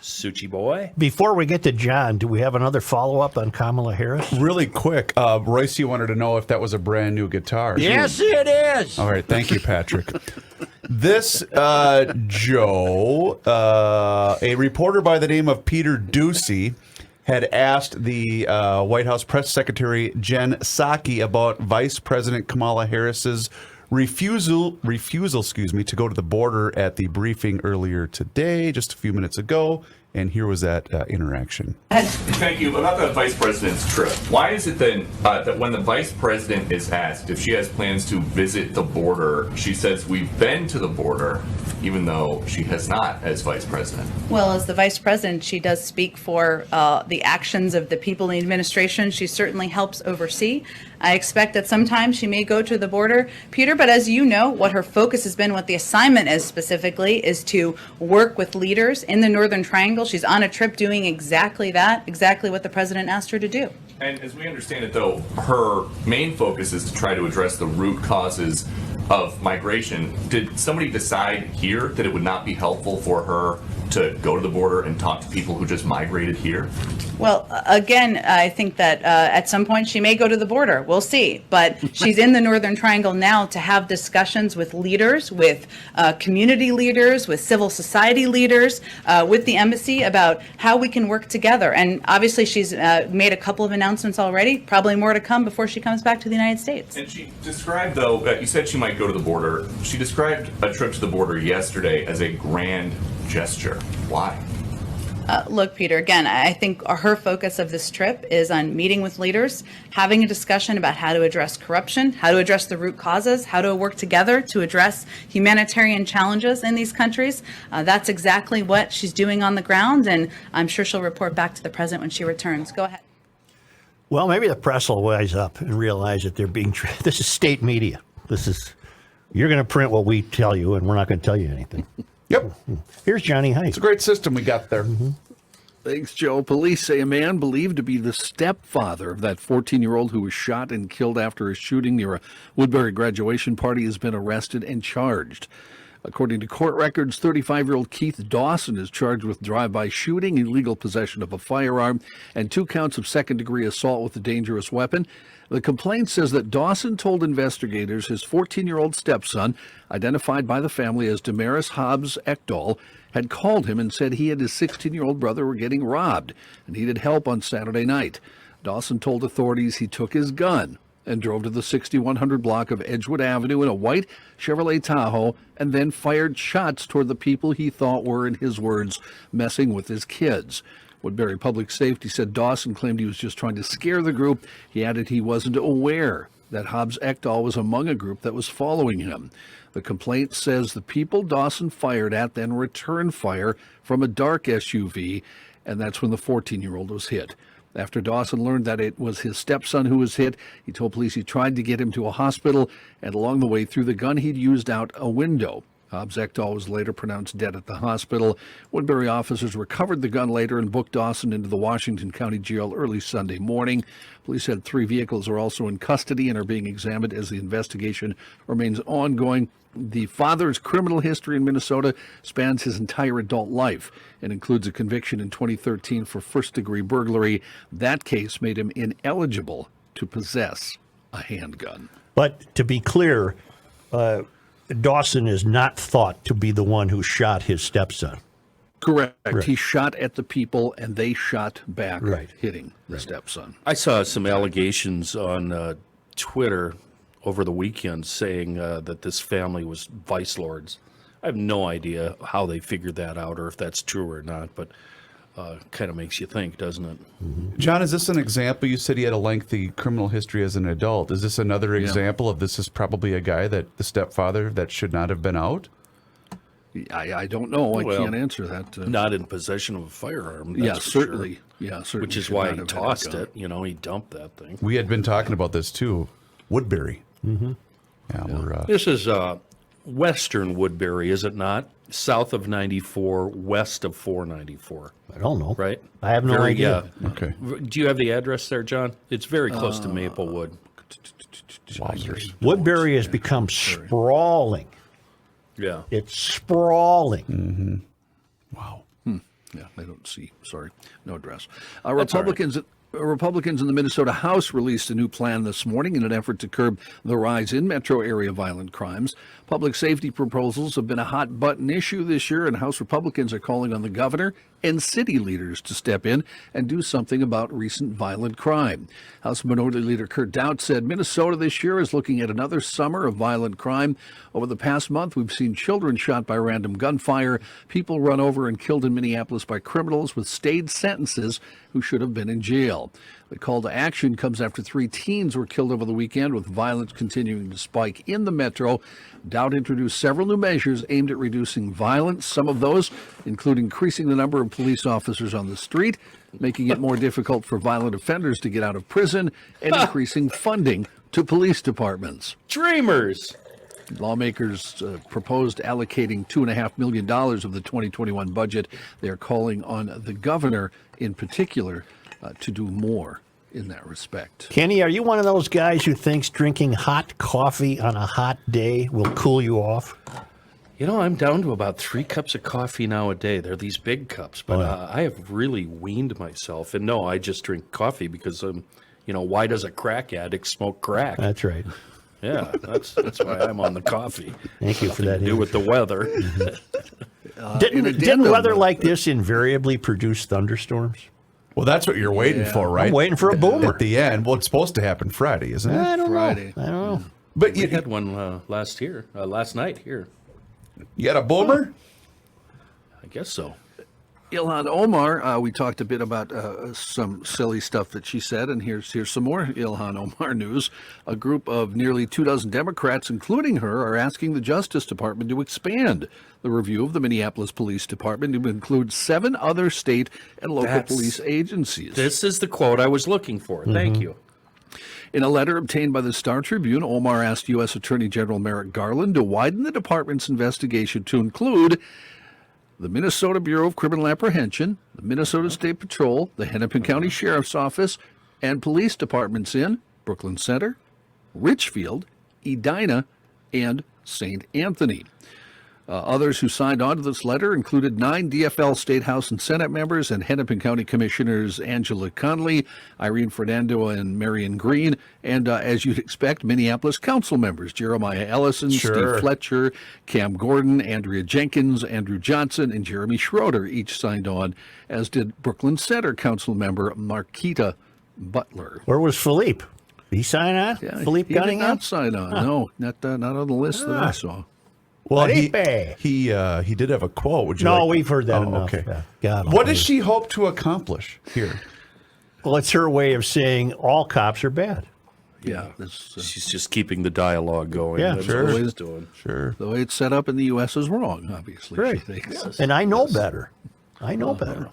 Suchi boy. Before we get to John, do we have another follow-up on Kamala Harris? Really quick, Royce, you wanted to know if that was a brand new guitar. Yes, it is. All right, thank you, Patrick. This, Joe, a reporter by the name of Peter Ducey had asked the White House press secretary Jen Psaki about Vice President Kamala Harris's refusal, to go to the border at the briefing earlier today, just a few minutes ago. And here was that interaction. Thank you. About the vice president's trip, why is it then that when the vice president is asked if she has plans to visit the border, she says we've been to the border, even though she has not as vice president? Well, as the vice president, she does speak for the actions of the people in the administration. She certainly helps oversee. I expect that sometimes she may go to the border, Peter, but as you know, what her focus has been, what the assignment is specifically, is to work with leaders in the Northern Triangle. She's on a trip doing exactly that, exactly what the president asked her to do. And as we understand it, though, her main focus is to try to address the root causes of migration. Did somebody decide here that it would not be helpful for her to go to the border and talk to people who just migrated here? Well, again, I think that at some point she may go to the border. We'll see. But she's in the Northern Triangle now to have discussions with leaders, with community leaders, with civil society leaders, with the embassy about how we can work together. And obviously she's made a couple of announcements already, probably more to come before she comes back to the United States. And she described, though, you said she might go to the border. She described a trip to the border yesterday as a grand gesture. Why? Look, Peter, again, I think her focus of this trip is on meeting with leaders, having a discussion about how to address corruption, how to address the root causes, how to work together to address humanitarian challenges in these countries. That's exactly what she's doing on the ground, and I'm sure she'll report back to the president when she returns. Go ahead. Well, maybe the press will wise up and realize that they're being this is state media. You're going to print what we tell you, and we're not going to tell you anything. Yep. Here's Johnny Heidt. It's a great system we got there. Mm-hmm. Thanks, Joe. Police say a man believed to be the stepfather of that 14-year-old who was shot and killed after a shooting near a Woodbury graduation party has been arrested and charged. According to court records, 35-year-old Keith Dawson is charged with drive-by shooting, illegal possession of a firearm, and 2 counts of second-degree assault with a dangerous weapon. The complaint says that Dawson told investigators his 14-year-old stepson, identified by the family as Damaris Hobbs Ekdahl, had called him and said he and his 16-year-old brother were getting robbed and needed help on Saturday night. Dawson told authorities he took his gun and drove to the 6100 block of Edgewood Avenue in a white Chevrolet Tahoe and then fired shots toward the people he thought were, in his words, messing with his kids. Woodbury Public Safety said Dawson claimed he was just trying to scare the group. He added he wasn't aware that Hobbs Ekdahl was among a group that was following him. The complaint says the people Dawson fired at then returned fire from a dark SUV, and that's when the 14-year-old was hit. After Dawson learned that it was his stepson who was hit, he told police he tried to get him to a hospital, and along the way threw the gun he'd used out a window. Hobbs Ekdahl was later pronounced dead at the hospital. Woodbury officers recovered the gun later and booked Dawson into the Washington County Jail early Sunday morning. Police said 3 vehicles are also in custody and are being examined as the investigation remains ongoing. The father's criminal history in Minnesota spans his entire adult life and includes a conviction in 2013 for first-degree burglary. That case made him ineligible to possess a handgun. But to be clear, Dawson is not thought to be the one who shot his stepson. Correct. Right. He shot at the people, and they shot back, Right. hitting the stepson. I saw some allegations on Twitter over the weekend saying that this family was vice lords. I have no idea how they figured that out or if that's true or not, but kind of makes you think, doesn't it? Mm-hmm. John, is this an example? You said he had a lengthy criminal history as an adult. Is this another example of this is probably a guy that the stepfather that should not have been out? I don't know. I can't answer that. Not in possession of a firearm. That's Yeah, for certainly. Sure. Yeah, certainly. Which is should why not he have had a tossed gun. it. You know, he dumped that thing. We had been talking about this too. Woodbury. Mm-hmm. Yeah, This is western Woodbury, is it not? South of 94, west of 494. I don't know. Right? I have no idea. Okay. Do you have the address there, John? It's very close to Maplewood. Woodbury has become sprawling. Yeah. It's sprawling. Mm-hmm. Wow. Yeah, I don't see. Sorry, no address. Republicans in the Minnesota House released a new plan this morning in an effort to curb the rise in metro area violent crimes. Public safety proposals have been a hot button issue this year, and House Republicans are calling on the governor and city leaders to step in and do something about recent violent crime. House Minority Leader Kurt Dowd said Minnesota this year is looking at another summer of violent crime. Over the past month, we've seen children shot by random gunfire, people run over and killed in Minneapolis by criminals with stayed sentences who should have been in jail. The call to action comes after 3 teens were killed over the weekend, with violence continuing to spike in the metro. Dowd introduced several new measures aimed at reducing violence, some of those including increasing the number of police officers on the street, making it more difficult for violent offenders to get out of prison, and increasing funding to police departments. Dreamers. Lawmakers proposed allocating $2.5 million of the 2021 budget. They're calling on the governor in particular to do more in that respect. Kenny, are you one of those guys who thinks drinking hot coffee on a hot day will cool you off? You know, I'm down to about 3 cups of coffee now a day. They're these big cups, but I have really weaned myself. And no, I just drink coffee because, why does a crack addict smoke crack? That's right. Yeah, that's why I'm on the coffee. Thank you for that. Nothing to do with the weather. Didn't weather like this invariably produce thunderstorms? Well, that's what you're waiting for, right? I'm waiting for a boomer. At the end. Well, it's supposed to happen Friday, isn't it? I don't Friday. know. I don't know. But We you had one last night here. got a boomer? I guess so. Ilhan Omar, we talked a bit about some silly stuff that she said, and here's some more Ilhan Omar news. A group of nearly 24 Democrats, including her, are asking the Justice Department to expand the review of the Minneapolis Police Department to include 7 other state and local police agencies. This is the quote I was looking for. Thank you. In a letter obtained by the Star Tribune, Omar asked U.S. Attorney General Merrick Garland to widen the department's investigation to include the Minnesota Bureau of Criminal Apprehension, the Minnesota State Patrol, the Hennepin County Sheriff's Office, and police departments in Brooklyn Center, Richfield, Edina, and St. Anthony. Others who signed on to this letter included 9 DFL State House and Senate members and Hennepin County Commissioners Angela Conley, Irene Fernando, and Marion Green, and as you'd expect, Minneapolis Council members Jeremiah Ellison, Steve Fletcher, Cam Gordon, Andrea Jenkins, Andrew Johnson, and Jeremy Schroeder each signed on, as did Brooklyn Center Council member Marquita Butler. Where was Philippe? Did he sign on? Yeah, Philippe he did Cunningham? not sign on. No, not on the list that I saw. Well, Felipe. he did have a quote. Would you No, like? we've heard that Oh, enough. okay. Yeah. God What almighty. does she hope to accomplish here? Well, it's her way of saying all cops are bad. Yeah, this, She's just keeping the dialogue going. Yeah, That's sure. what she's doing. Sure. the way it's set up in the U.S. is wrong, obviously. Right. She thinks. And I know better. I know better.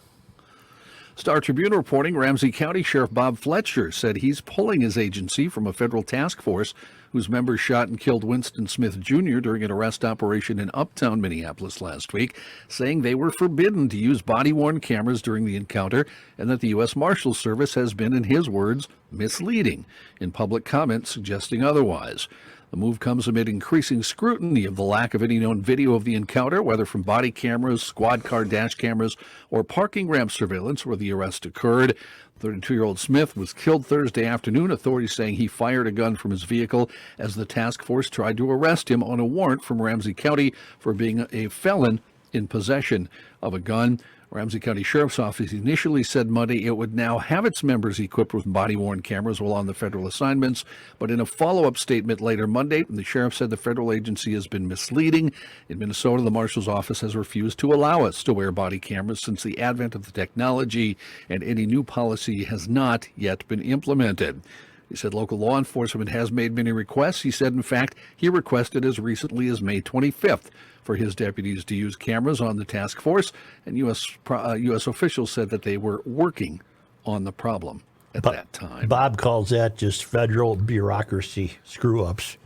Star Tribune reporting Ramsey County Sheriff Bob Fletcher said he's pulling his agency from a federal task force whose members shot and killed Winston Smith Jr. during an arrest operation in uptown Minneapolis last week, saying they were forbidden to use body-worn cameras during the encounter and that the U.S. Marshals Service has been, in his words, misleading in public comments suggesting otherwise. The move comes amid increasing scrutiny of the lack of any known video of the encounter, whether from body cameras, squad car dash cameras, or parking ramp surveillance where the arrest occurred. 32-year-old Smith was killed Thursday afternoon, authorities saying he fired a gun from his vehicle as the task force tried to arrest him on a warrant from Ramsey County for being a felon in possession of a gun. Ramsey County Sheriff's Office initially said Monday it would now have its members equipped with body-worn cameras while on the federal assignments, but in a follow-up statement later Monday, the sheriff said the federal agency has been misleading. In Minnesota, the Marshal's Office has refused to allow us to wear body cameras since the advent of the technology, and any new policy has not yet been implemented. He said local law enforcement has made many requests. He said, in fact, he requested as recently as May 25th for his deputies to use cameras on the task force, and U.S. officials said that they were working on the problem at that time. Bob calls that just federal bureaucracy screw-ups.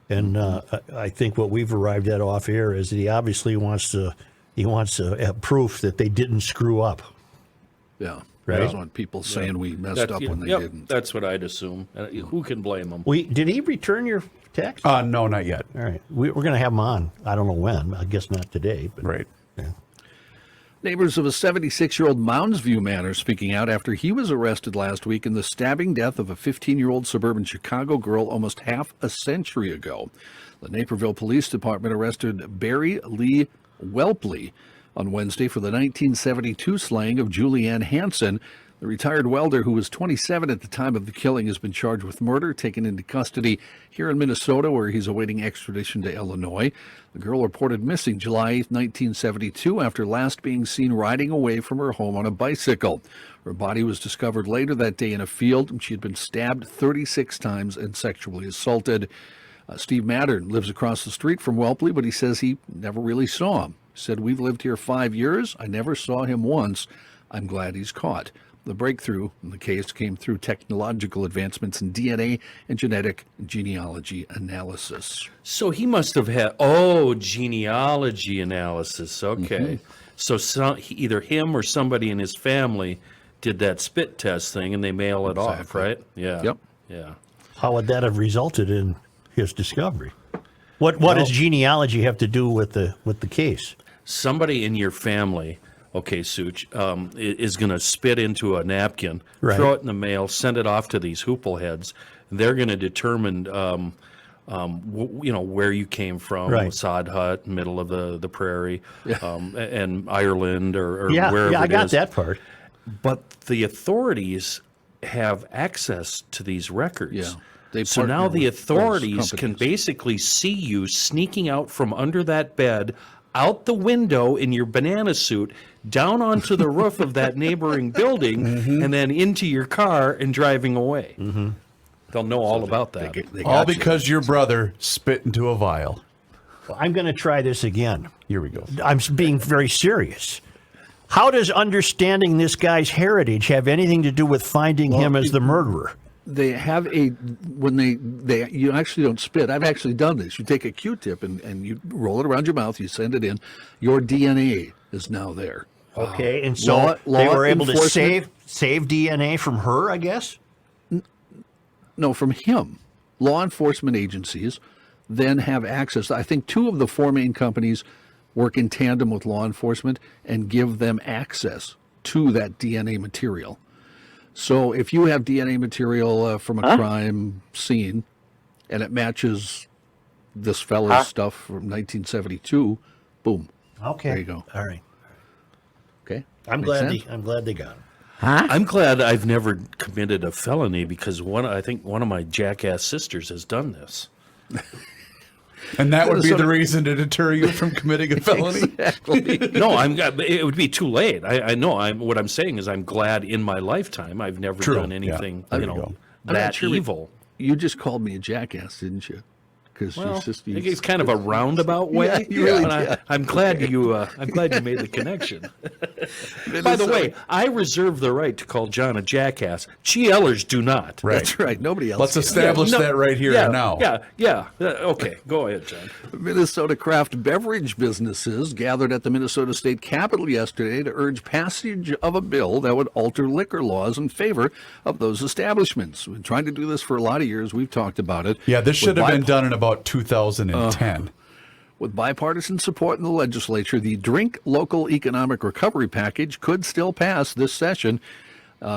And I think what we've arrived at off air is that he obviously wants to have proof that they didn't screw up. Yeah. Right. He doesn't want people saying we messed up when they didn't. That's what I'd assume. Who can blame them? Did he return your text? No, not yet. All right. We're going to have him on. I don't know when. I guess not today. But Right. Yeah. Neighbors of a 76-year-old Mounds View man are speaking out after he was arrested last week in the stabbing death of a 15-year-old suburban Chicago girl almost half a century ago. The Naperville Police Department arrested Barry Lee Welpley on Wednesday for the 1972 slaying of Julianne Hansen. The retired welder, who was 27 at the time of the killing, has been charged with murder, taken into custody here in Minnesota, where he's awaiting extradition to Illinois. The girl reported missing July 8, 1972, after last being seen riding away from her home on a bicycle. Her body was discovered later that day in a field, and she had been stabbed 36 times and sexually assaulted. Steve Mattern lives across the street from Welpley, but he says he never really saw him. He said, "We've lived here 5 years. I never saw him once. I'm glad he's caught." The breakthrough in the case came through technological advancements in DNA and genetic genealogy analysis. So he must have had, genealogy analysis. Okay. So either him or somebody in his family did that spit test thing and they mail it off, right? Yeah. Yep. Yeah. How would that have resulted in his discovery? What does genealogy have to do with the case? Somebody in your family, okay, Such, is going to spit into a napkin, Right. throw it in the mail, send it off to these hoople heads. They're going to determine, where you came from, Right. Sod Hut, middle of the prairie, and Ireland or Yeah, wherever I it got is. that part. But the authorities have access to these records. Yeah. They So partner now the with those authorities can companies. basically see you sneaking out from under that bed, out the window in your banana suit, down onto the roof of that neighboring building, and then into your car and driving away. They'll know all about that. They All got you. because your brother spit into a vial. I'm going to try this again. Here we go. I'm being very serious. How does understanding this guy's heritage have anything to do with finding him as the murderer? They have you actually don't spit. I've actually done this. You take a Q-tip and you roll it around your mouth, you send it in. Your DNA is now there. Okay, and so they Law were able to enforcement- save DNA from her, I guess? No, from him. Law enforcement agencies then have access. I think 2 of the 4 main companies work in tandem with law enforcement and give them access to that DNA material. So if you have DNA material from a crime scene and it matches this fellow's stuff from 1972, boom. Okay. There you go. All right. Okay. I'm Make glad sense? I'm glad they got him. I'm glad I've never committed a felony because I think one of my jackass sisters has done this. And that would be So- the reason to deter you from committing a felony? No, it would be too late. I know. What I'm saying is I'm glad in my lifetime I've never True, done yeah. anything, There you go. I'm not that sure evil. You just called me a jackass, didn't you? Because Well, your sister. I think it's kind of a roundabout way. Yeah, you really but I'm glad you. I'm glad you made the connection. By the way, I reserve the right to call John a jackass. GLers do not. Right. That's right. Nobody else. Let's can. establish No, that right here yeah, and now. Yeah. Okay, go ahead, John. Minnesota craft beverage businesses gathered at the Minnesota State Capitol yesterday to urge passage of a bill that would alter liquor laws in favor of those establishments. We've been trying to do this for a lot of years. We've talked about it. Yeah, this should With have been done in about 2010. With bipartisan support in the legislature, the Drink Local Economic Recovery Package could still pass this session.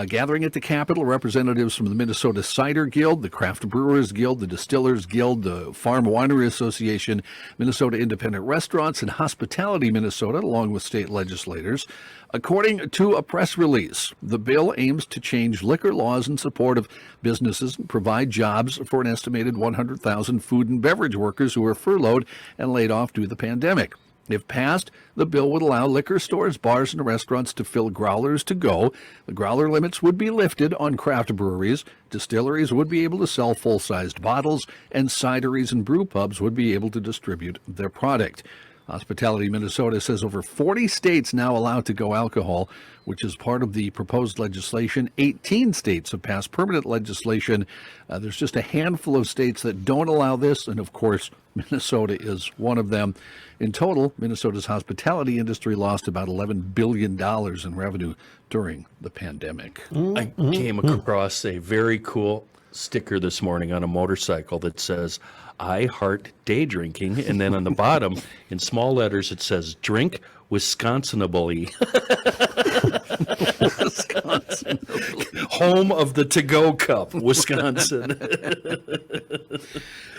Gathering at the Capitol, representatives from the Minnesota Cider Guild, the Craft Brewers Guild, the Distillers Guild, the Farm Winery Association, Minnesota Independent Restaurants, and Hospitality Minnesota, along with state legislators. According to a press release, the bill aims to change liquor laws in support of businesses and provide jobs for an estimated 100,000 food and beverage workers who are furloughed and laid off due to the pandemic. If passed, the bill would allow liquor stores, bars, and restaurants to fill growlers to go. The growler limits would be lifted on craft breweries. Distilleries would be able to sell full-sized bottles, and cideries and brew pubs would be able to distribute their product. Hospitality Minnesota says over 40 states now allow to-go alcohol, which is part of the proposed legislation. 18 states have passed permanent legislation. There's just a handful of states that don't allow this, and of course, Minnesota is one of them. In total, Minnesota's hospitality industry lost about $11 billion in revenue during the pandemic. I came across a very cool sticker this morning on a motorcycle that says, "I heart day drinking," and then on the bottom, in small letters, it says, "Drink Wisconsinably." Wisconsin. Home of the to-go cup, Wisconsin.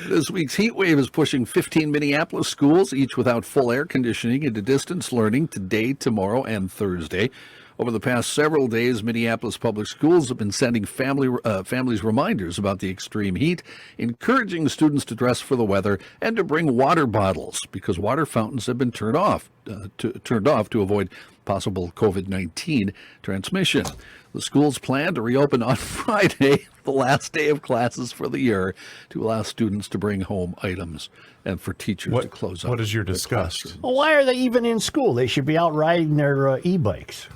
This week's heat wave is pushing 15 Minneapolis schools, each without full air conditioning, into distance learning today, tomorrow, and Thursday. Over the past several days, Minneapolis public schools have been sending families reminders about the extreme heat, encouraging students to dress for the weather and to bring water bottles because water fountains have been turned off to avoid possible COVID-19 transmission. The schools plan to reopen on Friday, the last day of classes for the year, to allow students to bring home items and for teachers to close up. What is your the disgust? classroom. Well, why are they even in school? They should be out riding their e-bikes.